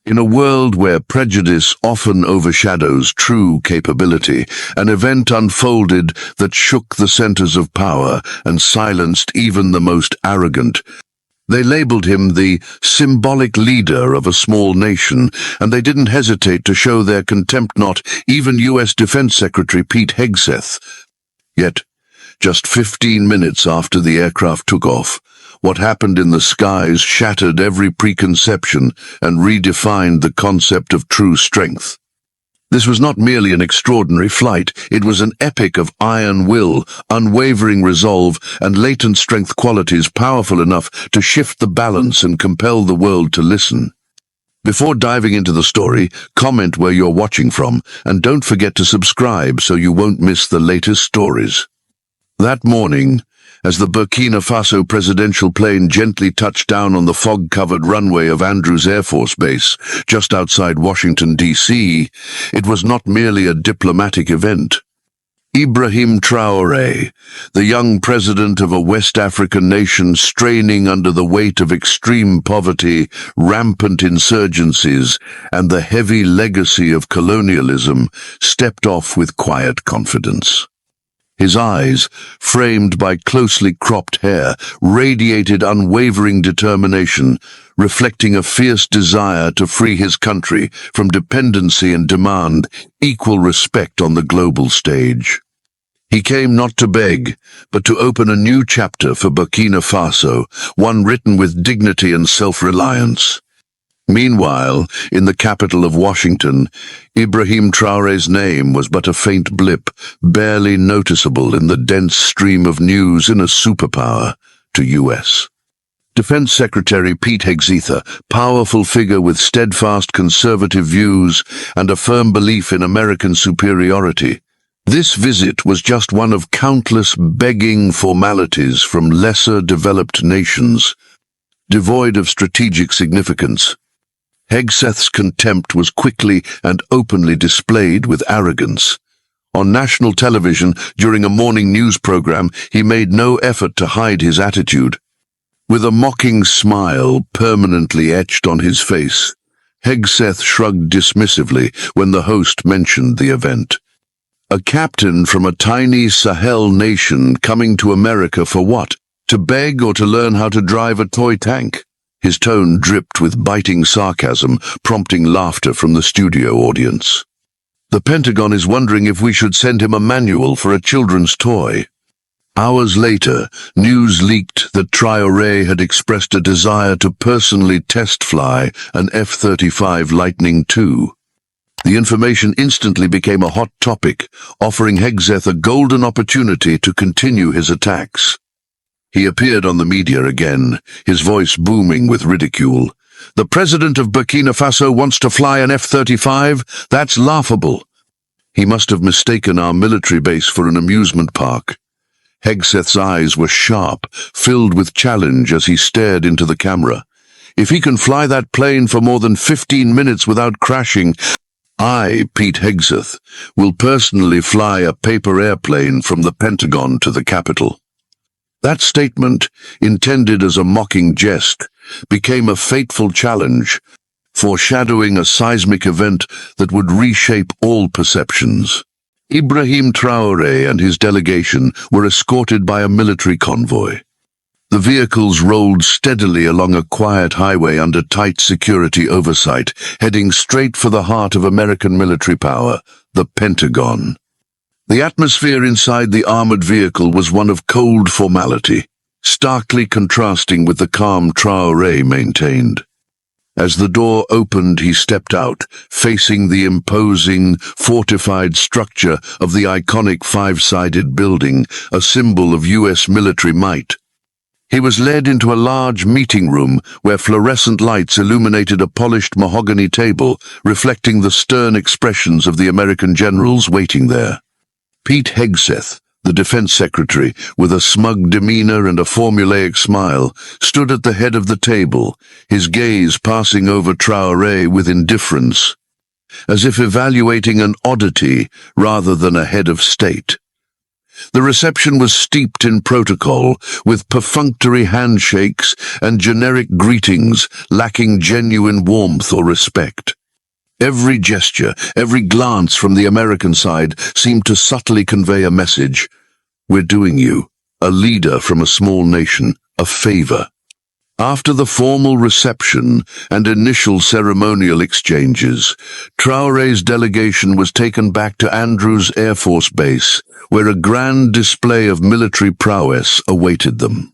In a world where prejudice often overshadows true capability, an event unfolded that shook the centers of power and silenced even the most arrogant. They labeled him the symbolic leader of a small nation, and they didn't hesitate to show their contempt. Not even U.S. Defense Secretary Pete Hegseth. Yet, just 15 minutes after the aircraft took off, what happened in the skies shattered every preconception and redefined the concept of true strength. This was not merely an extraordinary flight, it was an epic of iron will, unwavering resolve, and latent strength qualities powerful enough to shift the balance and compel the world to listen. Before diving into the story, comment where you're watching from, and don't forget to subscribe so you won't miss the latest stories. That morning, as the Burkina Faso presidential plane gently touched down on the fog-covered runway of Andrews Air Force Base, just outside Washington, D.C., it was not merely a diplomatic event. Ibrahim Traoré, the young president of a West African nation straining under the weight of extreme poverty, rampant insurgencies, and the heavy legacy of colonialism, stepped off with quiet confidence. His eyes, framed by closely cropped hair, radiated unwavering determination, reflecting a fierce desire to free his country from dependency and demand equal respect on the global stage. He came not to beg, but to open a new chapter for Burkina Faso, one written with dignity and self-reliance. Meanwhile, in the capital of Washington, Ibrahim Traoré's name was but a faint blip, barely noticeable in the dense stream of news in a superpower to U.S. Defense Secretary Pete Hegseth, a powerful figure with steadfast conservative views and a firm belief in American superiority. This visit was just one of countless begging formalities from lesser developed nations, devoid of strategic significance. Hegseth's contempt was quickly and openly displayed with arrogance. On national television, during a morning news program, he made no effort to hide his attitude. With a mocking smile permanently etched on his face, Hegseth shrugged dismissively when the host mentioned the event. A captain from a tiny Sahel nation coming to America for what? To beg or to learn how to drive a toy tank? His tone dripped with biting sarcasm, prompting laughter from the studio audience. The Pentagon is wondering if we should send him a manual for a children's toy. Hours later, news leaked that Traoré had expressed a desire to personally test fly an F-35 Lightning II. The information instantly became a hot topic, offering Hegseth a golden opportunity to continue his attacks. He appeared on the media again, his voice booming with ridicule. "The president of Burkina Faso wants to fly an F-35? That's laughable." He must have mistaken our military base for an amusement park. Hegseth's eyes were sharp, filled with challenge as he stared into the camera. "If he can fly that plane for more than 15 minutes without crashing, I, Pete Hegseth, will personally fly a paper airplane from the Pentagon to the Capitol." That statement, intended as a mocking jest, became a fateful challenge, foreshadowing a seismic event that would reshape all perceptions. Ibrahim Traoré and his delegation were escorted by a military convoy. The vehicles rolled steadily along a quiet highway under tight security oversight, heading straight for the heart of American military power, the Pentagon. The atmosphere inside the armored vehicle was one of cold formality, starkly contrasting with the calm Traoré maintained. As the door opened, he stepped out, facing the imposing, fortified structure of the iconic five-sided building, a symbol of U.S. military might. He was led into a large meeting room where fluorescent lights illuminated a polished mahogany table, reflecting the stern expressions of the American generals waiting there. Pete Hegseth, the defense secretary, with a smug demeanor and a formulaic smile, stood at the head of the table, his gaze passing over Traoré with indifference, as if evaluating an oddity rather than a head of state. The reception was steeped in protocol, with perfunctory handshakes and generic greetings lacking genuine warmth or respect. Every gesture, every glance from the American side seemed to subtly convey a message. We're doing you, a leader from a small nation, a favor. After the formal reception and initial ceremonial exchanges, Traoré's delegation was taken back to Andrews Air Force Base, where a grand display of military prowess awaited them.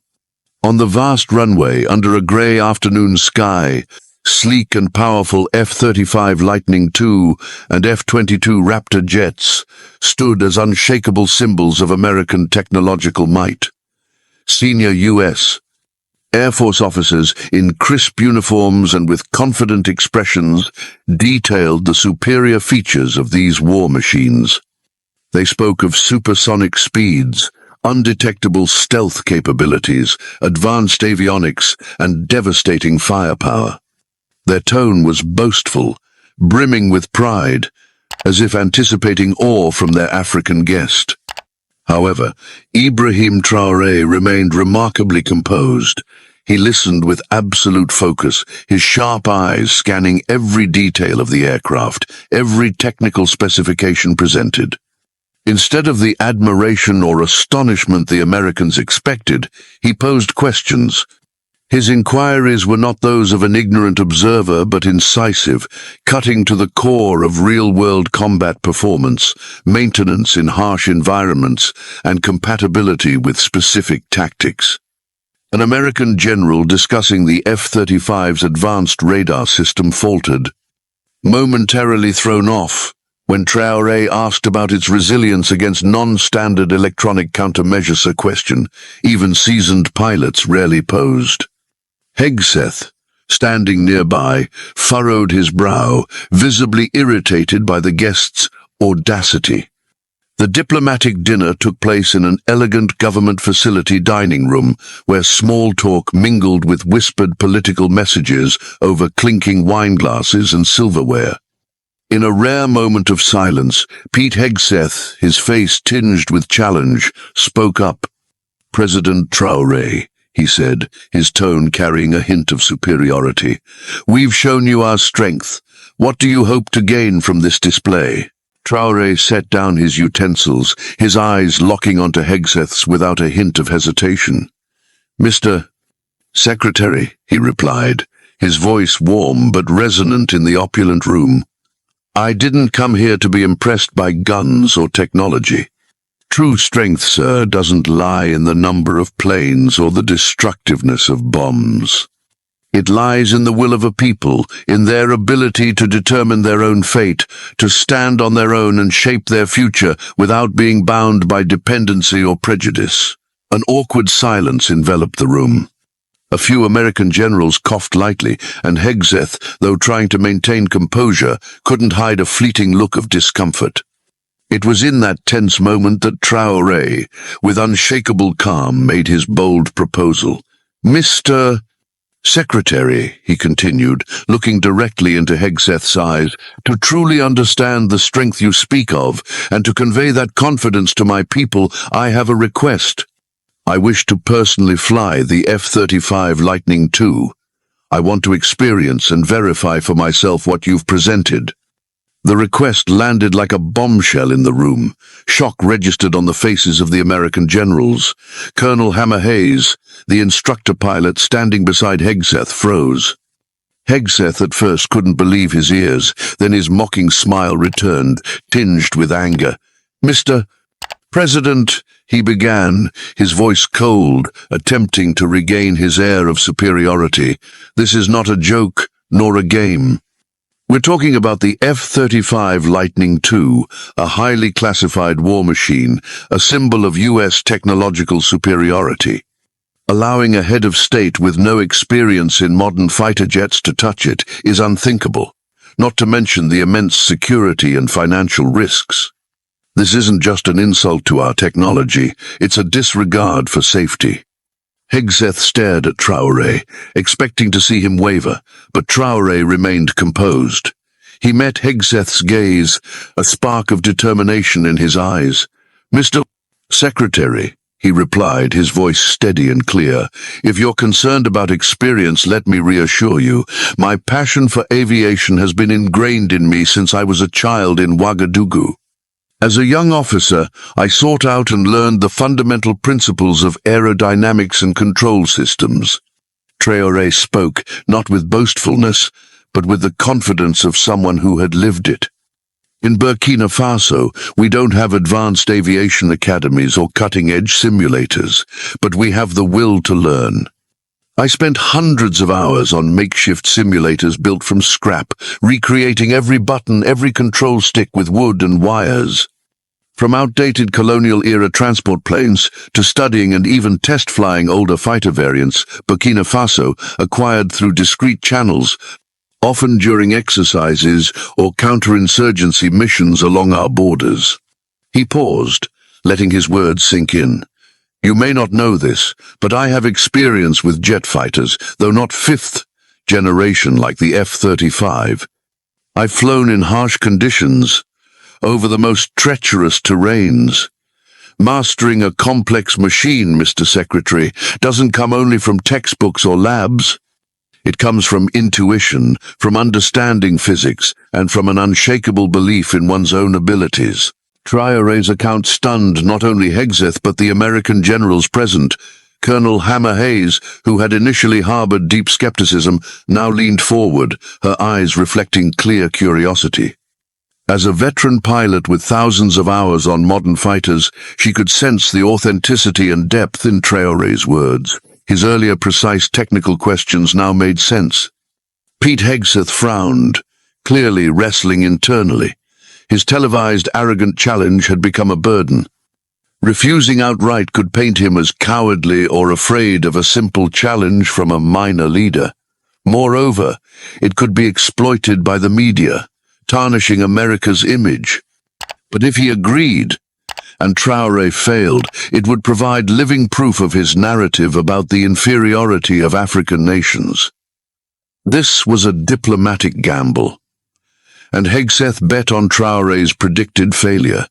On the vast runway, under a grey afternoon sky, sleek and powerful F-35 Lightning II and F-22 Raptor jets stood as unshakable symbols of American technological might. Senior U.S. Air Force officers in crisp uniforms and with confident expressions detailed the superior features of these war machines. They spoke of supersonic speeds, undetectable stealth capabilities, advanced avionics, and devastating firepower. Their tone was boastful, brimming with pride, as if anticipating awe from their African guest. However, Ibrahim Traoré remained remarkably composed. He listened with absolute focus, his sharp eyes scanning every detail of the aircraft, every technical specification presented. Instead of the admiration or astonishment the Americans expected, he posed questions. His inquiries were not those of an ignorant observer, but incisive, cutting to the core of real-world combat performance, maintenance in harsh environments, and compatibility with specific tactics. An American general discussing the F-35's advanced radar system faltered. Momentarily thrown off, when Traoré asked about its resilience against non-standard electronic countermeasures, a question even seasoned pilots rarely posed. Hegseth, standing nearby, furrowed his brow, visibly irritated by the guest's audacity. The diplomatic dinner took place in an elegant government facility dining room, where small talk mingled with whispered political messages over clinking wine glasses and silverware. In a rare moment of silence, Pete Hegseth, his face tinged with challenge, spoke up. "President Traoré," he said, his tone carrying a hint of superiority, "we've shown you our strength. What do you hope to gain from this display?" Traoré set down his utensils, his eyes locking onto Hegseth's without a hint of hesitation. "Mr. Secretary," he replied, his voice warm but resonant in the opulent room, "I didn't come here to be impressed by guns or technology. True strength, sir, doesn't lie in the number of planes or the destructiveness of bombs. It lies in the will of a people, in their ability to determine their own fate, to stand on their own and shape their future without being bound by dependency or prejudice." An awkward silence enveloped the room. A few American generals coughed lightly, and Hegseth, though trying to maintain composure, couldn't hide a fleeting look of discomfort. It was in that tense moment that Traoré, with unshakable calm, made his bold proposal. "Mr. Secretary," he continued, looking directly into Hegseth's eyes, "to truly understand the strength you speak of, and to convey that confidence to my people, I have a request. I wish to personally fly the F-35 Lightning II. I want to experience and verify for myself what you've presented." The request landed like a bombshell in the room. Shock registered on the faces of the American generals. Colonel Hammer Hayes, the instructor pilot standing beside Hegseth, froze. Hegseth at first couldn't believe his ears, then his mocking smile returned, tinged with anger. "Mr. President," he began, his voice cold, attempting to regain his air of superiority, "this is not a joke, nor a game. We're talking about the F-35 Lightning II, a highly classified war machine, a symbol of U.S. technological superiority. Allowing a head of state with no experience in modern fighter jets to touch it is unthinkable, not to mention the immense security and financial risks. This isn't just an insult to our technology, it's a disregard for safety." Hegseth stared at Traoré, expecting to see him waver, but Traoré remained composed. He met Hegseth's gaze, a spark of determination in his eyes. "Mr. "Secretary," he replied, his voice steady and clear, "if you're concerned about experience, let me reassure you. My passion for aviation has been ingrained in me since I was a child in Ouagadougou. As a young officer, I sought out and learned the fundamental principles of aerodynamics and control systems." Traore spoke, not with boastfulness, but with the confidence of someone who had lived it. "In Burkina Faso, we don't have advanced aviation academies or cutting-edge simulators, but we have the will to learn. I spent hundreds of hours on makeshift simulators built from scrap, recreating every button, every control stick with wood and wires. From outdated colonial-era transport planes to studying and even test-flying older fighter variants, Burkina Faso acquired through discrete channels, often during exercises or counterinsurgency missions along our borders." He paused, letting his words sink in. "You may not know this, but I have experience with jet fighters, though not fifth generation like the F-35. I've flown in harsh conditions, over the most treacherous terrains. Mastering a complex machine, Mr. Secretary, doesn't come only from textbooks or labs. It comes from intuition, from understanding physics, and from an unshakable belief in one's own abilities." Traore's account stunned not only Hegseth but the American generals present. Colonel Hammer Hayes, who had initially harbored deep skepticism, now leaned forward, her eyes reflecting clear curiosity. As a veteran pilot with thousands of hours on modern fighters, she could sense the authenticity and depth in Traore's words. His earlier precise technical questions now made sense. Pete Hegseth frowned, clearly wrestling internally. His televised arrogant challenge had become a burden. Refusing outright could paint him as cowardly or afraid of a simple challenge from a minor leader. Moreover, it could be exploited by the media, tarnishing America's image. But if he agreed, and Traore failed, it would provide living proof of his narrative about the inferiority of African nations. This was a diplomatic gamble, and Hegseth bet on Traore's predicted failure.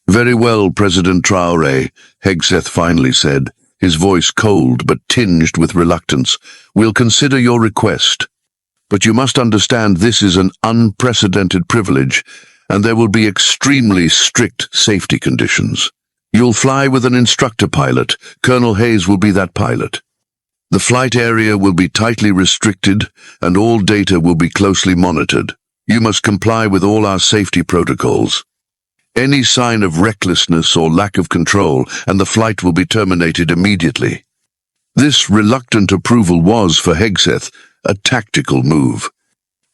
"Very well, President Traore," Hegseth finally said, his voice cold but tinged with reluctance. "We'll consider your request. But you must understand this is an unprecedented privilege, and there will be extremely strict safety conditions. You'll fly with an instructor pilot. Colonel Hayes will be that pilot. The flight area will be tightly restricted, and all data will be closely monitored. You must comply with all our safety protocols. Any sign of recklessness or lack of control, and the flight will be terminated immediately." This reluctant approval was, for Hegseth, a tactical move.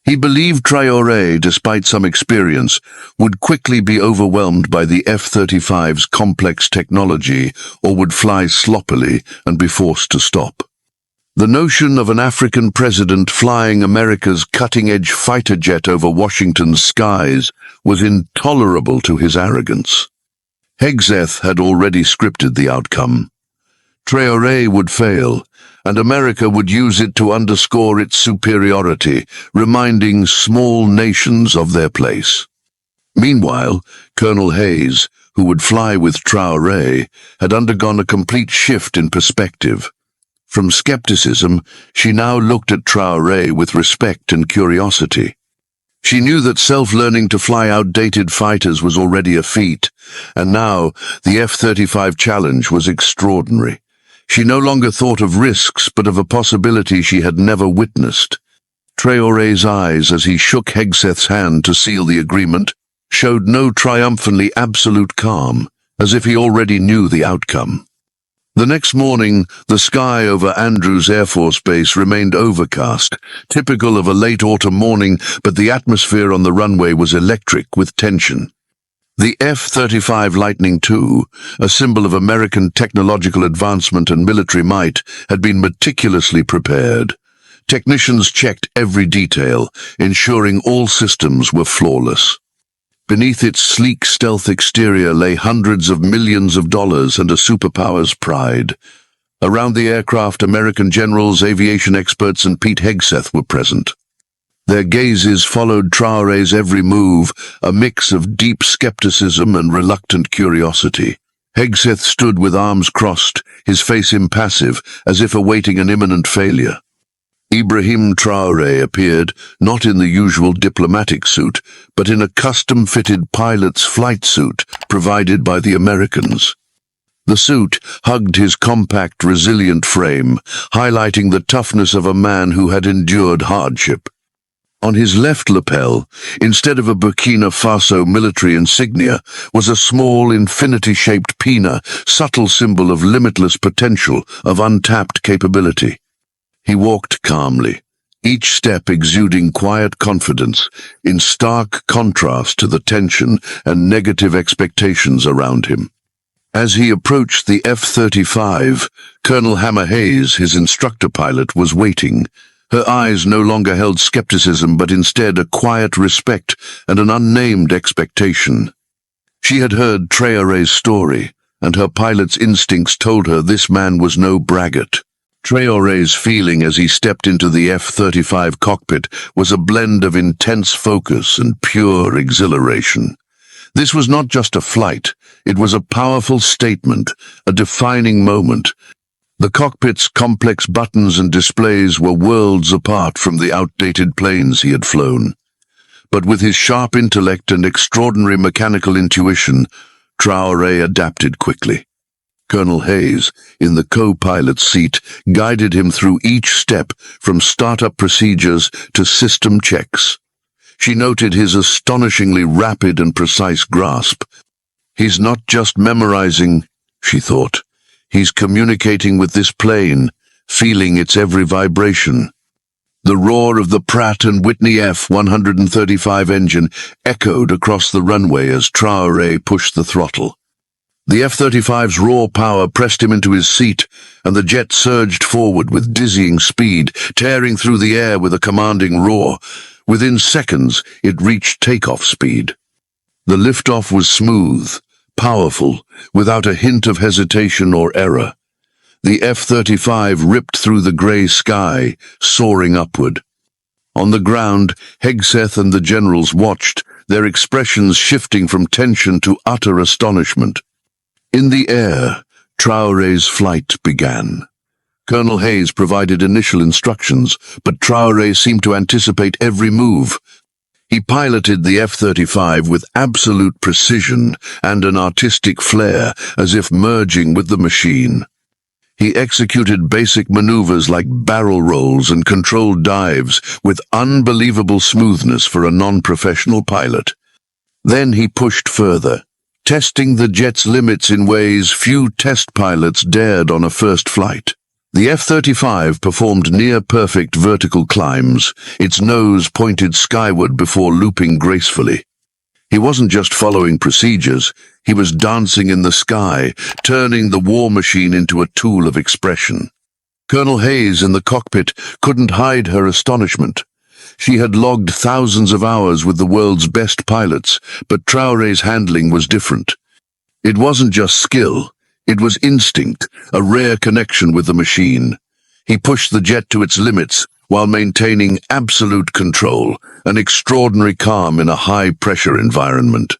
He believed Traore, despite some experience, would quickly be overwhelmed by the F-35's complex technology or would fly sloppily and be forced to stop. The notion of an African president flying America's cutting-edge fighter jet over Washington's skies was intolerable to his arrogance. Hegseth had already scripted the outcome. Traore would fail, and America would use it to underscore its superiority, reminding small nations of their place. Meanwhile, Colonel Hayes, who would fly with Traore, had undergone a complete shift in perspective. From skepticism, she now looked at Traore with respect and curiosity. She knew that self-learning to fly outdated fighters was already a feat, and now the F-35 challenge was extraordinary. She no longer thought of risks, but of a possibility she had never witnessed. Traore's eyes, as he shook Hegseth's hand to seal the agreement, showed no triumphantly absolute calm, as if he already knew the outcome. The next morning, the sky over Andrews Air Force Base remained overcast, typical of a late autumn morning, but the atmosphere on the runway was electric with tension. The F-35 Lightning II, a symbol of American technological advancement and military might, had been meticulously prepared. Technicians checked every detail, ensuring all systems were flawless. Beneath its sleek stealth exterior lay hundreds of millions of dollars and a superpower's pride. Around the aircraft, American generals, aviation experts, and Pete Hegseth were present. Their gazes followed Traore's every move, a mix of deep skepticism and reluctant curiosity. Hegseth stood with arms crossed, his face impassive, as if awaiting an imminent failure. Ibrahim Traoré appeared, not in the usual diplomatic suit, but in a custom-fitted pilot's flight suit provided by the Americans. The suit hugged his compact, resilient frame, highlighting the toughness of a man who had endured hardship. On his left lapel, instead of a Burkina Faso military insignia, was a small, infinity-shaped pina, subtle symbol of limitless potential, of untapped capability. He walked calmly, each step exuding quiet confidence, in stark contrast to the tension and negative expectations around him. As he approached the F-35, Colonel Hammer Hayes, his instructor pilot, was waiting. Her eyes no longer held skepticism, but instead a quiet respect and an unnamed expectation. She had heard Traoré's story, and her pilot's instincts told her this man was no braggart. Traoré's feeling as he stepped into the F-35 cockpit was a blend of intense focus and pure exhilaration. This was not just a flight, it was a powerful statement, a defining moment. The cockpit's complex buttons and displays were worlds apart from the outdated planes he had flown. But with his sharp intellect and extraordinary mechanical intuition, Traoré adapted quickly. Colonel Hayes, in the co-pilot's seat, guided him through each step, from startup procedures to system checks. She noted his astonishingly rapid and precise grasp. He's not just memorizing, she thought. He's communicating with this plane, feeling its every vibration. The roar of the Pratt & Whitney F-135 engine echoed across the runway as Traoré pushed the throttle. The F-35's raw power pressed him into his seat, and the jet surged forward with dizzying speed, tearing through the air with a commanding roar. Within seconds, it reached takeoff speed. The liftoff was smooth, powerful, without a hint of hesitation or error. The F-35 ripped through the grey sky, soaring upward. On the ground, Hegseth and the generals watched, their expressions shifting from tension to utter astonishment. In the air, Traoré's flight began. Colonel Hayes provided initial instructions, but Traoré seemed to anticipate every move. He piloted the F-35 with absolute precision and an artistic flair, as if merging with the machine. He executed basic maneuvers like barrel rolls and controlled dives with unbelievable smoothness for a non-professional pilot. Then he pushed further, testing the jet's limits in ways few test pilots dared on a first flight. The F-35 performed near-perfect vertical climbs, its nose pointed skyward before looping gracefully. He wasn't just following procedures, he was dancing in the sky, turning the war machine into a tool of expression. Colonel Hayes in the cockpit couldn't hide her astonishment. She had logged thousands of hours with the world's best pilots, but Traoré's handling was different. It wasn't just skill. It was instinct, a rare connection with the machine. He pushed the jet to its limits while maintaining absolute control, an extraordinary calm in a high-pressure environment.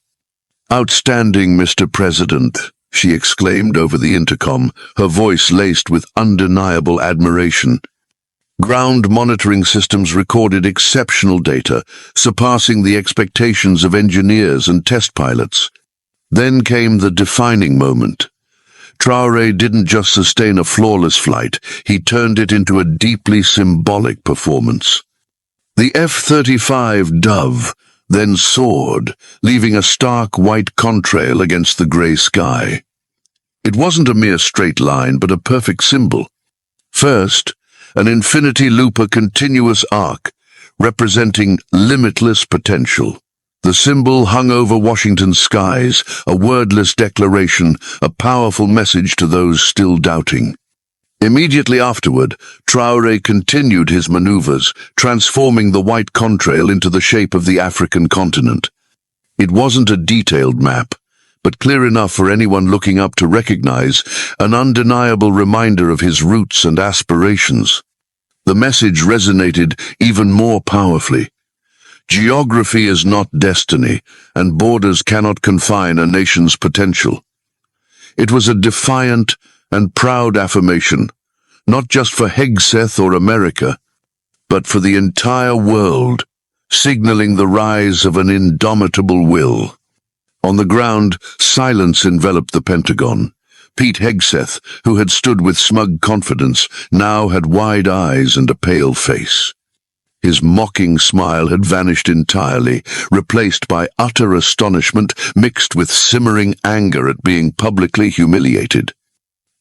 "Outstanding, Mr. President," she exclaimed over the intercom, her voice laced with undeniable admiration. Ground monitoring systems recorded exceptional data, surpassing the expectations of engineers and test pilots. Then came the defining moment. Traoré didn't just sustain a flawless flight, he turned it into a deeply symbolic performance. The F-35 Dove then soared, leaving a stark white contrail against the grey sky. It wasn't a mere straight line, but a perfect symbol. First, an infinity loop, a continuous arc, representing limitless potential. The symbol hung over Washington's skies, a wordless declaration, a powerful message to those still doubting. Immediately afterward, Traoré continued his maneuvers, transforming the white contrail into the shape of the African continent. It wasn't a detailed map, but clear enough for anyone looking up to recognize, an undeniable reminder of his roots and aspirations. The message resonated even more powerfully. Geography is not destiny, and borders cannot confine a nation's potential. It was a defiant and proud affirmation, not just for Hegseth or America, but for the entire world, signaling the rise of an indomitable will. On the ground, silence enveloped the Pentagon. Pete Hegseth, who had stood with smug confidence, now had wide eyes and a pale face. His mocking smile had vanished entirely, replaced by utter astonishment mixed with simmering anger at being publicly humiliated.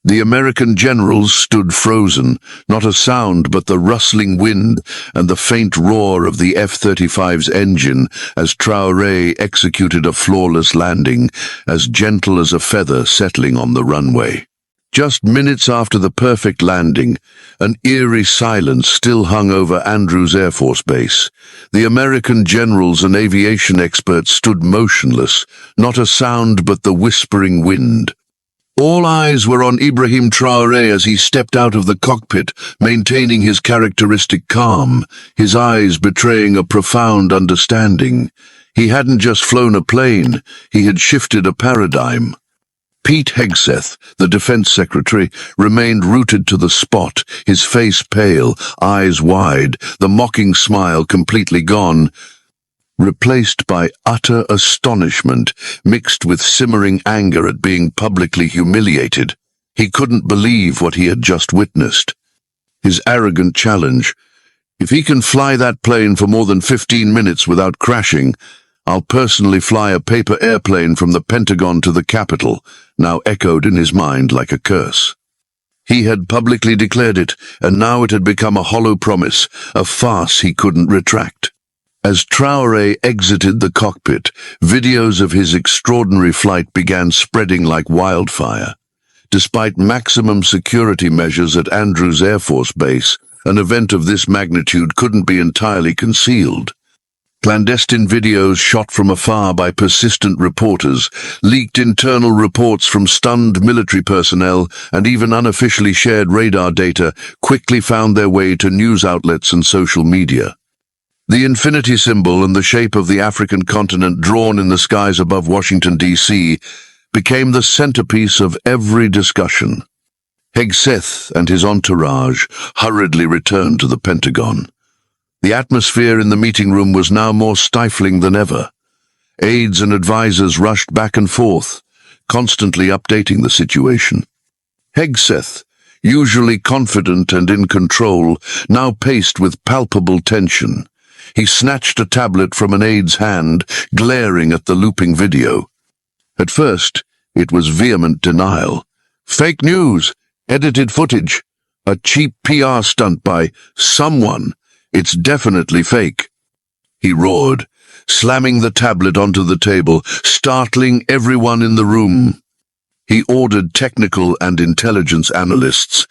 The American generals stood frozen, not a sound but the rustling wind and the faint roar of the F-35's engine as Traore executed a flawless landing, as gentle as a feather settling on the runway. Just minutes after the perfect landing, an eerie silence still hung over Andrews Air Force Base. The American generals and aviation experts stood motionless, not a sound but the whispering wind. All eyes were on Ibrahim Traoré as he stepped out of the cockpit, maintaining his characteristic calm, his eyes betraying a profound understanding. He hadn't just flown a plane, he had shifted a paradigm. Pete Hegseth, the defense secretary, remained rooted to the spot, his face pale, eyes wide, the mocking smile completely gone, replaced by utter astonishment mixed with simmering anger at being publicly humiliated. He couldn't believe what he had just witnessed. His arrogant challenge, "If he can fly that plane for more than 15 minutes without crashing, I'll personally fly a paper airplane from the Pentagon to the Capitol," now echoed in his mind like a curse. He had publicly declared it, and now it had become a hollow promise, a farce he couldn't retract. As Traore exited the cockpit, videos of his extraordinary flight began spreading like wildfire. Despite maximum security measures at Andrews Air Force Base, an event of this magnitude couldn't be entirely concealed. Clandestine videos shot from afar by persistent reporters, leaked internal reports from stunned military personnel, and even unofficially shared radar data quickly found their way to news outlets and social media. The infinity symbol and the shape of the African continent drawn in the skies above Washington, D.C., became the centerpiece of every discussion. Hegseth and his entourage hurriedly returned to the Pentagon. The atmosphere in the meeting room was now more stifling than ever. Aides and advisors rushed back and forth, constantly updating the situation. Hegseth, usually confident and in control, now paced with palpable tension. He snatched a tablet from an aide's hand, glaring at the looping video. At first, it was vehement denial. "Fake news, edited footage, a cheap PR stunt by someone. It's definitely fake," he roared, slamming the tablet onto the table, startling everyone in the room. He ordered technical and intelligence analysts,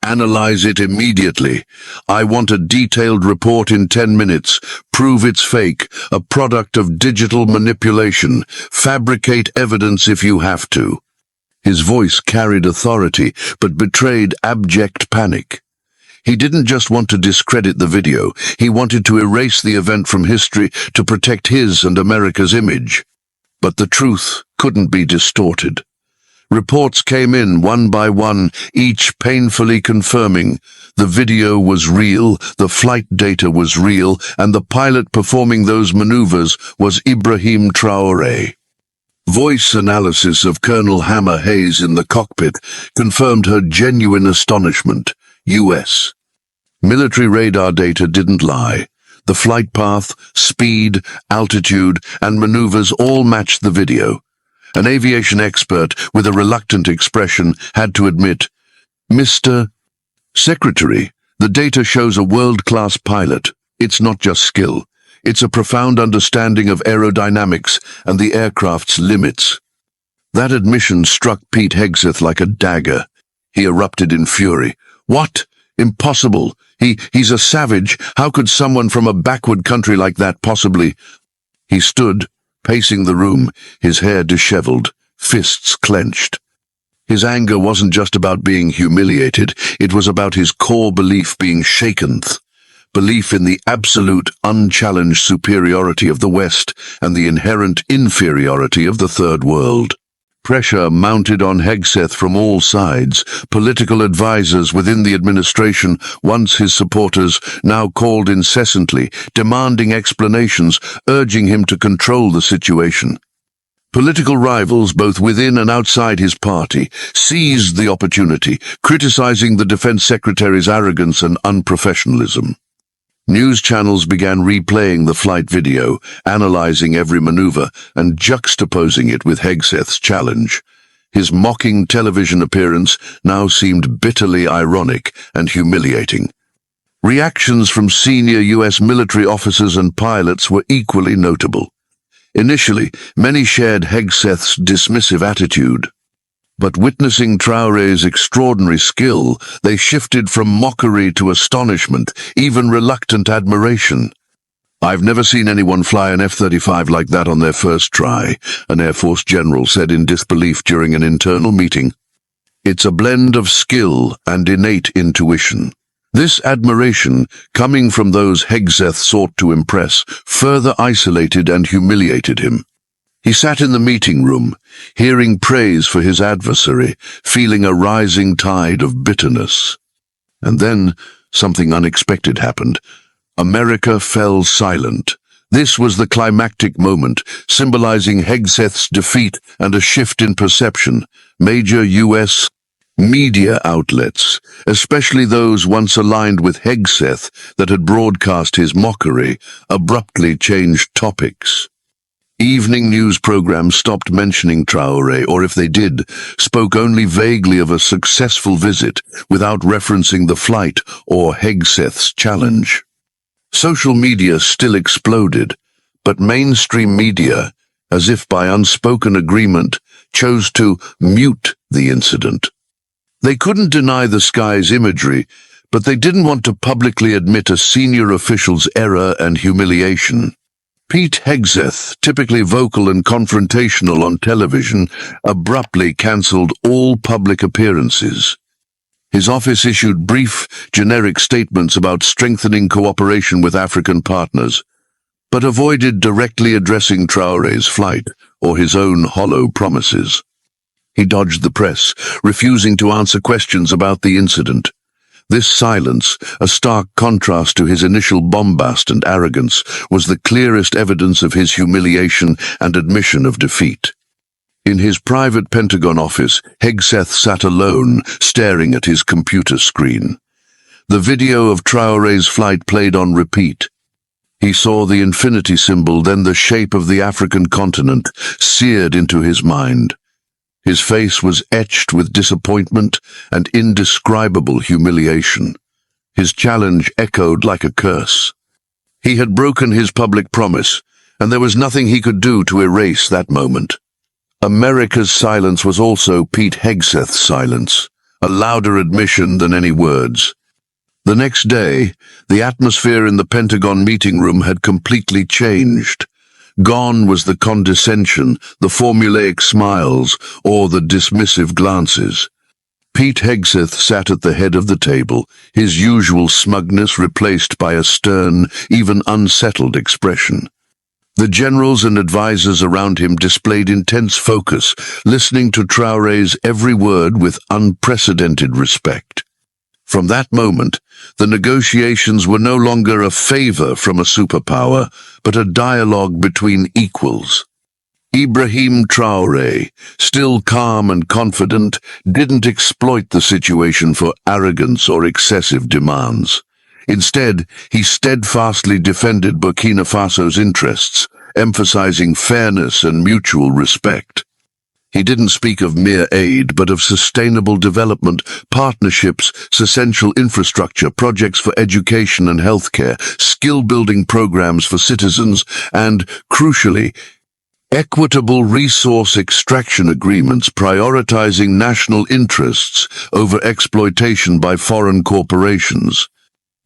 "Analyze it immediately. I want a detailed report in 10 minutes. Prove it's fake, a product of digital manipulation. Fabricate evidence if you have to." His voice carried authority, but betrayed abject panic. He didn't just want to discredit the video. He wanted to erase the event from history to protect his and America's image. But the truth couldn't be distorted. Reports came in one by one, each painfully confirming the video was real, the flight data was real, and the pilot performing those maneuvers was Ibrahim Traoré. Voice analysis of Colonel Hammer Hayes in the cockpit confirmed her genuine astonishment. U.S. military radar data didn't lie. The flight path, speed, altitude, and maneuvers all matched the video. An aviation expert with a reluctant expression had to admit, "Mr. Secretary, the data shows a world-class pilot. It's not just skill. It's a profound understanding of aerodynamics and the aircraft's limits." That admission struck Pete Hegseth like a dagger. He erupted in fury. "What? Impossible. He's a savage. How could someone from a backward country like that possibly?" He stood, pacing the room, his hair disheveled, fists clenched. His anger wasn't just about being humiliated, it was about his core belief being shaken. Belief in the absolute, unchallenged superiority of the West and the inherent inferiority of the Third World. Pressure mounted on Hegseth from all sides. Political advisers within the administration, once his supporters, now called incessantly, demanding explanations, urging him to control the situation. Political rivals, both within and outside his party, seized the opportunity, criticizing the defense secretary's arrogance and unprofessionalism. News channels began replaying the flight video, analyzing every maneuver, and juxtaposing it with Hegseth's challenge. His mocking television appearance now seemed bitterly ironic and humiliating. Reactions from senior U.S. military officers and pilots were equally notable. Initially, many shared Hegseth's dismissive attitude. But witnessing Traore's extraordinary skill, they shifted from mockery to astonishment, even reluctant admiration. "I've never seen anyone fly an F-35 like that on their first try," an Air Force general said in disbelief during an internal meeting. "It's a blend of skill and innate intuition." This admiration, coming from those Hegseth sought to impress, further isolated and humiliated him. He sat in the meeting room, hearing praise for his adversary, feeling a rising tide of bitterness. And then something unexpected happened. America fell silent. This was the climactic moment, symbolizing Hegseth's defeat and a shift in perception. Major U.S. media outlets, especially those once aligned with Hegseth that had broadcast his mockery, abruptly changed topics. Evening news programs stopped mentioning Traore, or if they did, spoke only vaguely of a successful visit without referencing the flight or Hegseth's challenge. Social media still exploded, but mainstream media, as if by unspoken agreement, chose to mute the incident. They couldn't deny the sky's imagery, but they didn't want to publicly admit a senior official's error and humiliation. Pete Hegseth, typically vocal and confrontational on television, abruptly cancelled all public appearances. His office issued brief, generic statements about strengthening cooperation with African partners, but avoided directly addressing Traore's flight or his own hollow promises. He dodged the press, refusing to answer questions about the incident. This silence, a stark contrast to his initial bombast and arrogance, was the clearest evidence of his humiliation and admission of defeat. In his private Pentagon office, Hegseth sat alone, staring at his computer screen. The video of Traore's flight played on repeat. He saw the infinity symbol, then the shape of the African continent, seared into his mind. His face was etched with disappointment and indescribable humiliation. His challenge echoed like a curse. He had broken his public promise, and there was nothing he could do to erase that moment. America's silence was also Pete Hegseth's silence, a louder admission than any words. The next day, the atmosphere in the Pentagon meeting room had completely changed. Gone was the condescension, the formulaic smiles, or the dismissive glances. Pete Hegseth sat at the head of the table, his usual smugness replaced by a stern, even unsettled expression. The generals and advisers around him displayed intense focus, listening to Traore's every word with unprecedented respect. From that moment, the negotiations were no longer a favor from a superpower, but a dialogue between equals. Ibrahim Traoré, still calm and confident, didn't exploit the situation for arrogance or excessive demands. Instead, he steadfastly defended Burkina Faso's interests, emphasizing fairness and mutual respect. He didn't speak of mere aid, but of sustainable development, partnerships, essential infrastructure, projects for education and healthcare, skill-building programs for citizens, and, crucially, equitable resource extraction agreements prioritizing national interests over exploitation by foreign corporations.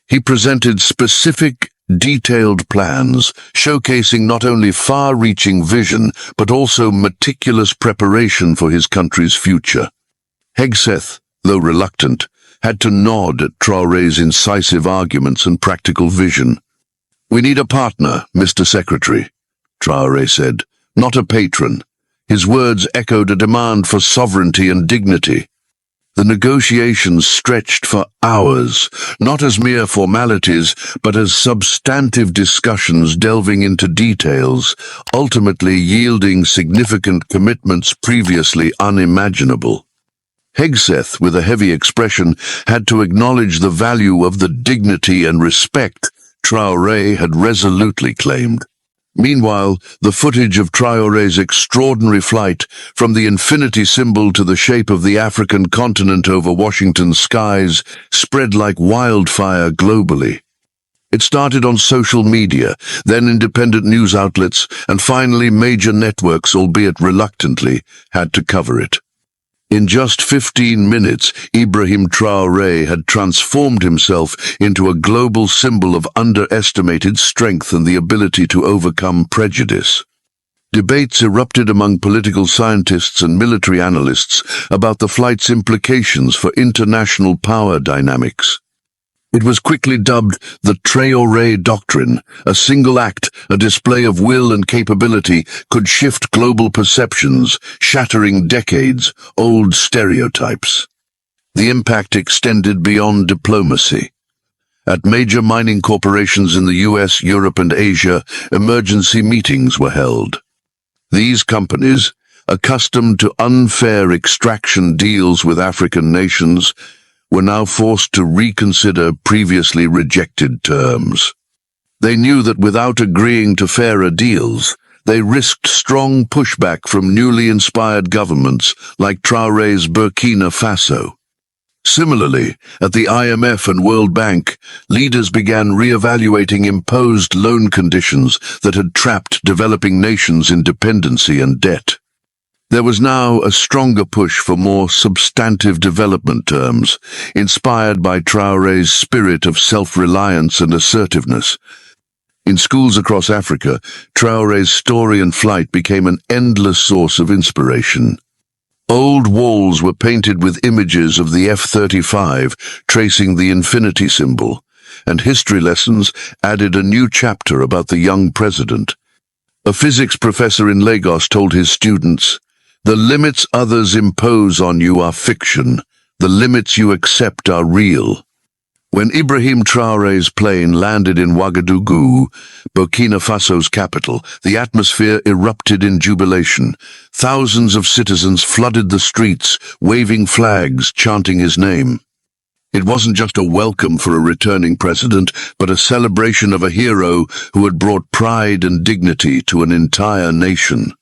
He presented specific, detailed plans, showcasing not only far-reaching vision, but also meticulous preparation for his country's future. Hegseth, though reluctant, had to nod at Traore's incisive arguments and practical vision. "We need a partner, Mr. Secretary," Traore said, "not a patron. His words echoed a demand for sovereignty and dignity. The negotiations stretched for hours, not as mere formalities, but as substantive discussions delving into details, ultimately yielding significant commitments previously unimaginable. Hegseth, with a heavy expression, had to acknowledge the value of the dignity and respect Traore had resolutely claimed. Meanwhile, the footage of Traore's extraordinary flight, from the infinity symbol to the shape of the African continent over Washington's skies, spread like wildfire globally. It started on social media, then independent news outlets, and finally major networks, albeit reluctantly, had to cover it. In just 15 minutes, Ibrahim Traoré had transformed himself into a global symbol of underestimated strength and the ability to overcome prejudice. Debates erupted among political scientists and military analysts about the flight's implications for international power dynamics. It was quickly dubbed the Traore Doctrine. A single act, a display of will and capability, could shift global perceptions, shattering decades-old stereotypes. The impact extended beyond diplomacy. At major mining corporations in the US, Europe, and Asia, emergency meetings were held. These companies, accustomed to unfair extraction deals with African nations, were now forced to reconsider previously rejected terms. They knew that without agreeing to fairer deals, they risked strong pushback from newly inspired governments like Traore's Burkina Faso. Similarly, at the IMF and World Bank, leaders began re-evaluating imposed loan conditions that had trapped developing nations in dependency and debt. There was now a stronger push for more substantive development terms, inspired by Traore's spirit of self-reliance and assertiveness. In schools across Africa, Traore's story and flight became an endless source of inspiration. Old walls were painted with images of the F-35 tracing the infinity symbol, and history lessons added a new chapter about the young president. A physics professor in Lagos told his students, "The limits others impose on you are fiction. The limits you accept are real." When Ibrahim Traoré's plane landed in Ouagadougou, Burkina Faso's capital, the atmosphere erupted in jubilation. Thousands of citizens flooded the streets, waving flags, chanting his name. It wasn't just a welcome for a returning president, but a celebration of a hero who had brought pride and dignity to an entire nation.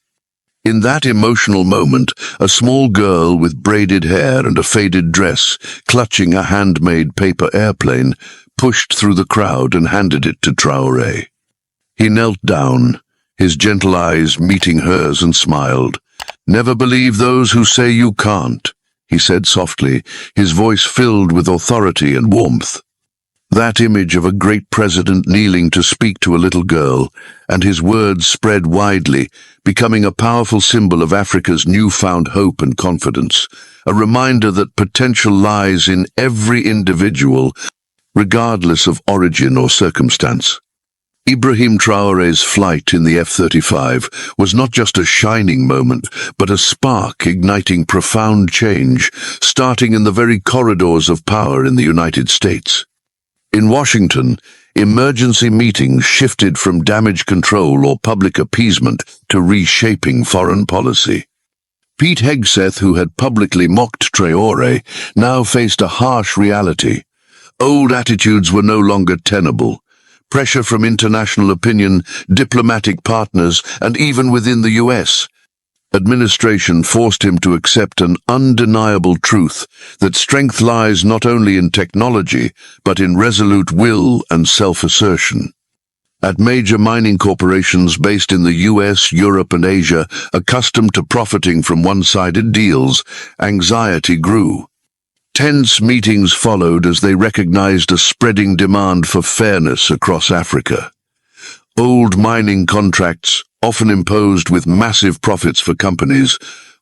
In that emotional moment, a small girl with braided hair and a faded dress, clutching a handmade paper airplane, pushed through the crowd and handed it to Traoré. He knelt down, his gentle eyes meeting hers, and smiled. "Never believe those who say you can't," he said softly, his voice filled with authority and warmth. That image of a great president kneeling to speak to a little girl, and his words spread widely, becoming a powerful symbol of Africa's newfound hope and confidence, a reminder that potential lies in every individual, regardless of origin or circumstance. Ibrahim Traoré's flight in the F-35 was not just a shining moment, but a spark igniting profound change, starting in the very corridors of power in the United States. In Washington, emergency meetings shifted from damage control or public appeasement to reshaping foreign policy. Pete Hegseth, who had publicly mocked Traoré, now faced a harsh reality. Old attitudes were no longer tenable. Pressure from international opinion, diplomatic partners, and even within the US administration forced him to accept an undeniable truth that strength lies not only in technology, but in resolute will and self-assertion. At major mining corporations based in the US, Europe, and Asia, accustomed to profiting from one-sided deals, anxiety grew. Tense meetings followed as they recognized a spreading demand for fairness across Africa. Old mining contracts, often imposed with massive profits for companies,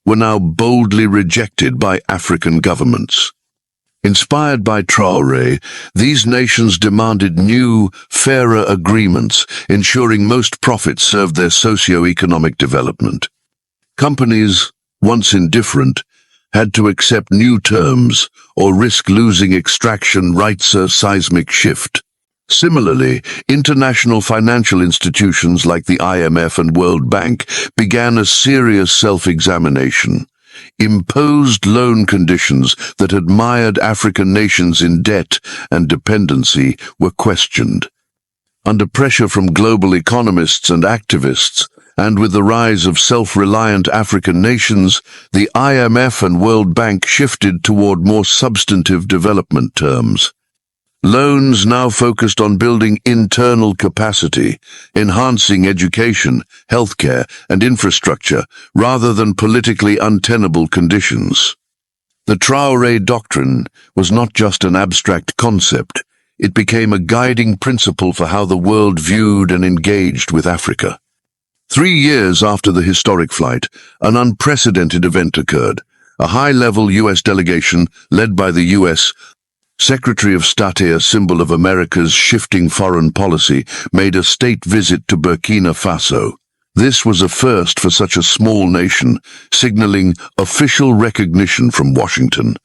were now boldly rejected by African governments. Inspired by Traoré, these nations demanded new, fairer agreements, ensuring most profits served their socio-economic development. Companies, once indifferent, had to accept new terms or risk losing extraction rights. A seismic shift. Similarly, international financial institutions like the IMF and World Bank began a serious self-examination. Imposed loan conditions that had mired African nations in debt and dependency were questioned. Under pressure from global economists and activists, and with the rise of self-reliant African nations, the IMF and World Bank shifted toward more substantive development terms. Loans now focused on building internal capacity, enhancing education, healthcare, and infrastructure, rather than politically untenable conditions. The Traore doctrine was not just an abstract concept, it became a guiding principle for how the world viewed and engaged with Africa. 3 years after the historic flight, an unprecedented event occurred. A high-level U.S. delegation, led by the U.S. Secretary of State, a symbol of America's shifting foreign policy, made a state visit to Burkina Faso. This was a first for such a small nation, signaling official recognition from Washington.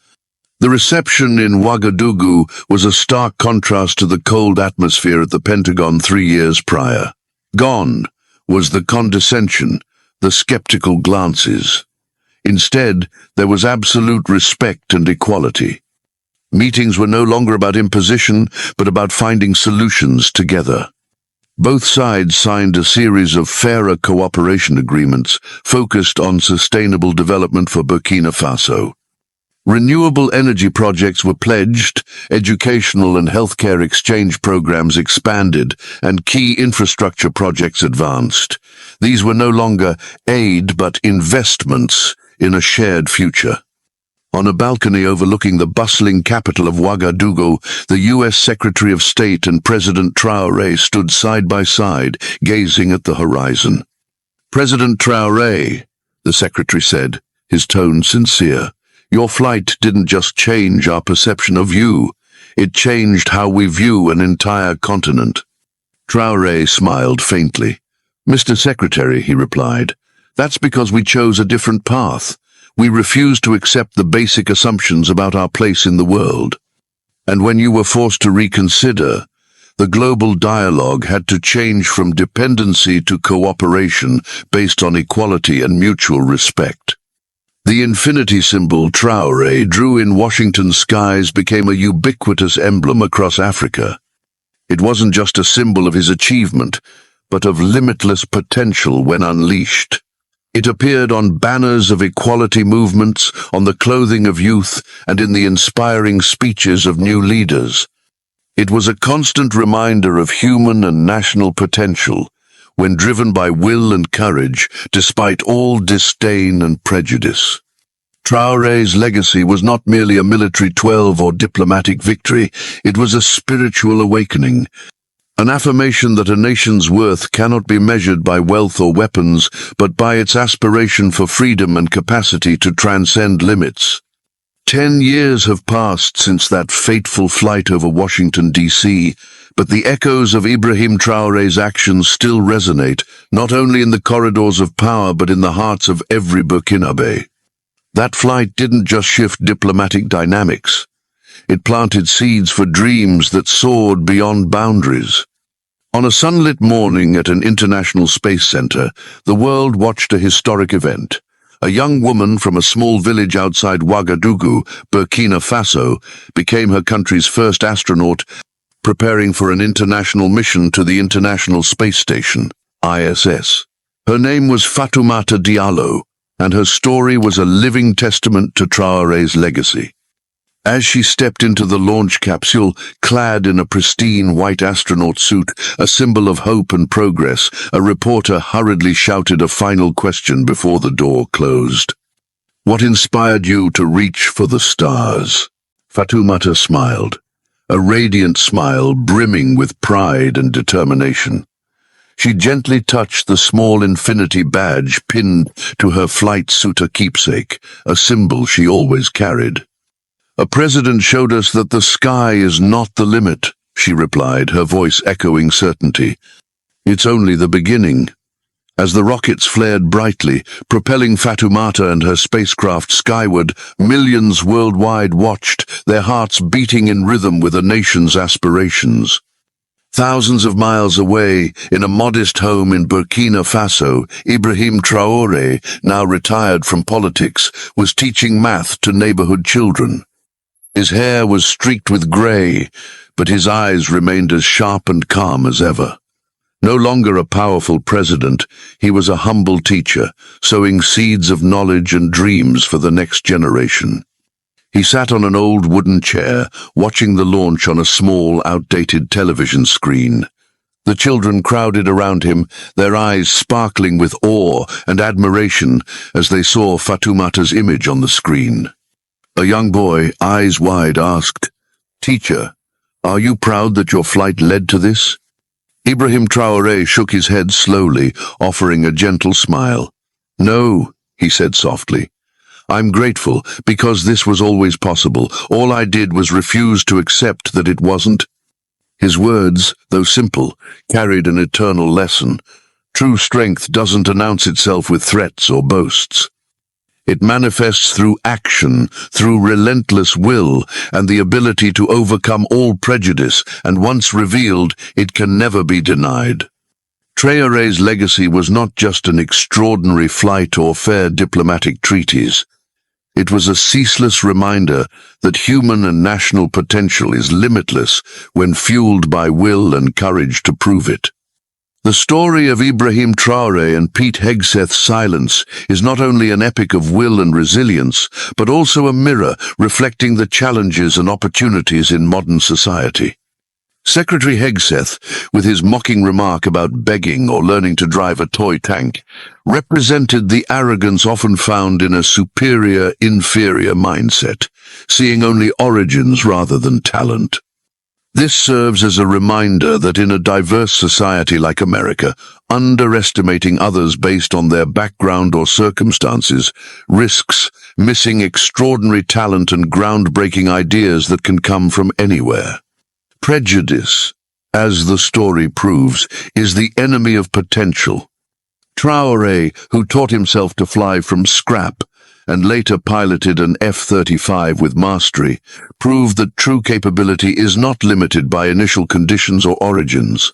The reception in Ouagadougou was a stark contrast to the cold atmosphere at the Pentagon 3 years prior. Gone was the condescension, the skeptical glances. Instead, there was absolute respect and equality. Meetings were no longer about imposition, but about finding solutions together. Both sides signed a series of fairer cooperation agreements focused on sustainable development for Burkina Faso. Renewable energy projects were pledged, educational and healthcare exchange programs expanded, and key infrastructure projects advanced. These were no longer aid but investments in a shared future. On a balcony overlooking the bustling capital of Ouagadougou, the U.S. Secretary of State and President Traoré stood side by side, gazing at the horizon. "President Traoré," the Secretary said, his tone sincere, "your flight didn't just change our perception of you, it changed how we view an entire continent." Traoré smiled faintly. "Mr. Secretary," he replied, "that's because we chose a different path. We refused to accept the basic assumptions about our place in the world. And when you were forced to reconsider, the global dialogue had to change from dependency to cooperation based on equality and mutual respect." The infinity symbol Traoré drew in Washington skies became a ubiquitous emblem across Africa. It wasn't just a symbol of his achievement, but of limitless potential when unleashed. It appeared on banners of equality movements, on the clothing of youth, and in the inspiring speeches of new leaders. It was a constant reminder of human and national potential, when driven by will and courage, despite all disdain and prejudice. Traoré's legacy was not merely a military 12 or diplomatic victory, it was a spiritual awakening, an affirmation that a nation's worth cannot be measured by wealth or weapons, but by its aspiration for freedom and capacity to transcend limits. 10 years have passed since that fateful flight over Washington, D.C., but the echoes of Ibrahim Traoré's actions still resonate, not only in the corridors of power but in the hearts of every Burkinabe. That flight didn't just shift diplomatic dynamics. It planted seeds for dreams that soared beyond boundaries. On a sunlit morning at an international space center, the world watched a historic event. A young woman from a small village outside Ouagadougou, Burkina Faso, became her country's first astronaut, preparing for an international mission to the International Space Station, ISS. Her name was Fatoumata Diallo, and her story was a living testament to Traoré's legacy. As she stepped into the launch capsule, clad in a pristine white astronaut suit, a symbol of hope and progress, a reporter hurriedly shouted a final question before the door closed. "What inspired you to reach for the stars?" Fatoumata smiled, a radiant smile brimming with pride and determination. She gently touched the small infinity badge pinned to her flight suit, a keepsake, a symbol she always carried. "A president showed us that the sky is not the limit," she replied, her voice echoing certainty. "It's only the beginning. As the rockets flared brightly, propelling Fatoumata and her spacecraft skyward, millions worldwide watched, their hearts beating in rhythm with a nation's aspirations. Thousands of miles away, in a modest home in Burkina Faso, Ibrahim Traoré, now retired from politics, was teaching math to neighborhood children. His hair was streaked with gray, but his eyes remained as sharp and calm as ever. No longer a powerful president, he was a humble teacher, sowing seeds of knowledge and dreams for the next generation. He sat on an old wooden chair, watching the launch on a small, outdated television screen. The children crowded around him, their eyes sparkling with awe and admiration as they saw Fatoumata's image on the screen. A young boy, eyes wide, asked, "Teacher, are you proud that your flight led to this?" Ibrahim Traoré shook his head slowly, offering a gentle smile. "No," he said softly. "I'm grateful because this was always possible. All I did was refuse to accept that it wasn't." His words, though simple, carried an eternal lesson. True strength doesn't announce itself with threats or boasts. It manifests through action, through relentless will, and the ability to overcome all prejudice, and once revealed, it can never be denied. Traoré's legacy was not just an extraordinary flight or fair diplomatic treaties. It was a ceaseless reminder that human and national potential is limitless when fueled by will and courage to prove it. The story of Ibrahim Traoré and Pete Hegseth's silence is not only an epic of will and resilience, but also a mirror reflecting the challenges and opportunities in modern society. Secretary Hegseth, with his mocking remark about begging or learning to drive a toy tank, represented the arrogance often found in a superior-inferior mindset, seeing only origins rather than talent. This serves as a reminder that in a diverse society like America, underestimating others based on their background or circumstances risks missing extraordinary talent and groundbreaking ideas that can come from anywhere. Prejudice, as the story proves, is the enemy of potential. Traoré, who taught himself to fly from scrap and later piloted an F-35 with mastery, proved that true capability is not limited by initial conditions or origins.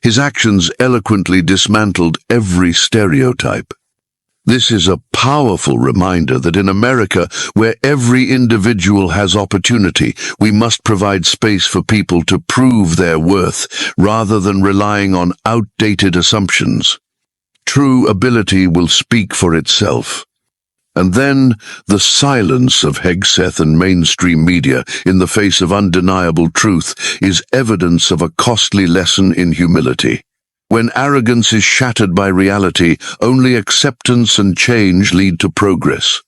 His actions eloquently dismantled every stereotype. This is a powerful reminder that in America, where every individual has opportunity, we must provide space for people to prove their worth rather than relying on outdated assumptions. True ability will speak for itself. And then, the silence of Hegseth and mainstream media in the face of undeniable truth is evidence of a costly lesson in humility. When arrogance is shattered by reality, only acceptance and change lead to progress.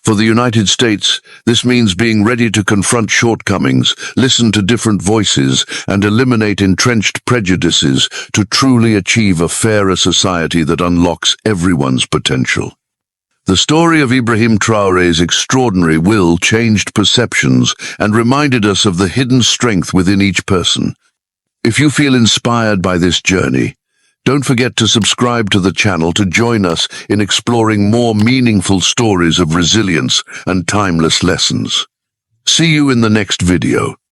For the United States, this means being ready to confront shortcomings, listen to different voices, and eliminate entrenched prejudices to truly achieve a fairer society that unlocks everyone's potential. The story of Ibrahim Traoré's extraordinary will changed perceptions and reminded us of the hidden strength within each person. If you feel inspired by this journey, don't forget to subscribe to the channel to join us in exploring more meaningful stories of resilience and timeless lessons. See you in the next video.